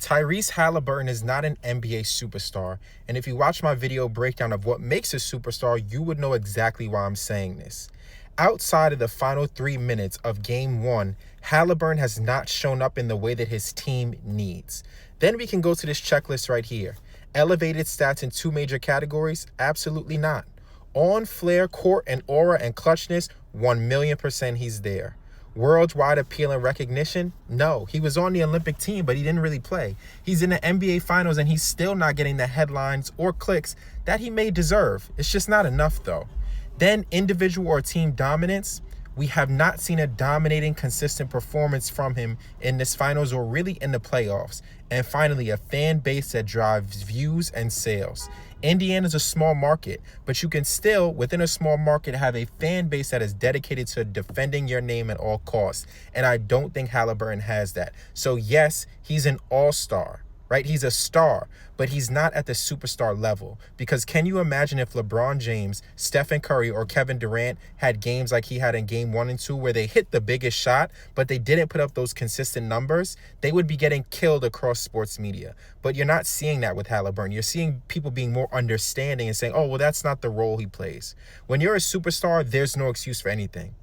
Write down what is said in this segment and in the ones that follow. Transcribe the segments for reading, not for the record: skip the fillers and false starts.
Tyrese Haliburton is not an NBA superstar, and if you watch my video breakdown of what makes a superstar, you would know exactly why I'm saying this. Outside of the final 3 minutes of Game 1, Haliburton has not shown up in the way that his team needs. Then we can go to this checklist right here. Elevated stats in 2 major categories? Absolutely not. On flair, court, and aura and clutchness? 1,000,000% he's there. Worldwide appeal and recognition? No. He was on the Olympic team, but he didn't really play. He's in the NBA Finals, and he's still not getting the headlines or clicks that he may deserve. It's just not enough, though. Then individual or team dominance. We have not seen a dominating, consistent performance from him in this finals or really in the playoffs. And finally, a fan base that drives views and sales. Indiana's a small market, but you can still, within a small market, have a fan base that is dedicated to defending your name at all costs. And I don't think Haliburton has that. So yes, he's an all-star, right? He's a star, but he's not at the superstar level. Because can you imagine if LeBron James, Stephen Curry, or Kevin Durant had games like he had in Game 1 and 2 where they hit the biggest shot, but they didn't put up those consistent numbers? They would be getting killed across sports media. But you're not seeing that with Haliburton. You're seeing people being more understanding and saying, oh, well, that's not the role he plays. When you're a superstar, there's no excuse for anything.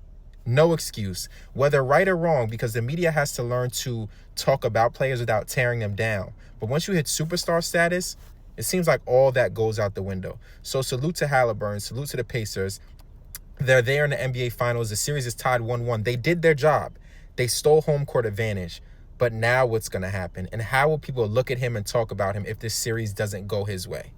No excuse, whether right or wrong, because the media has to learn to talk about players without tearing them down. But once you hit superstar status, it seems like all that goes out the window. So salute to Haliburton, salute to the Pacers. They're there in the NBA Finals. The series is tied 1-1. They did their job. They stole home court advantage. But now what's going to happen? And how will people look at him and talk about him if this series doesn't go his way?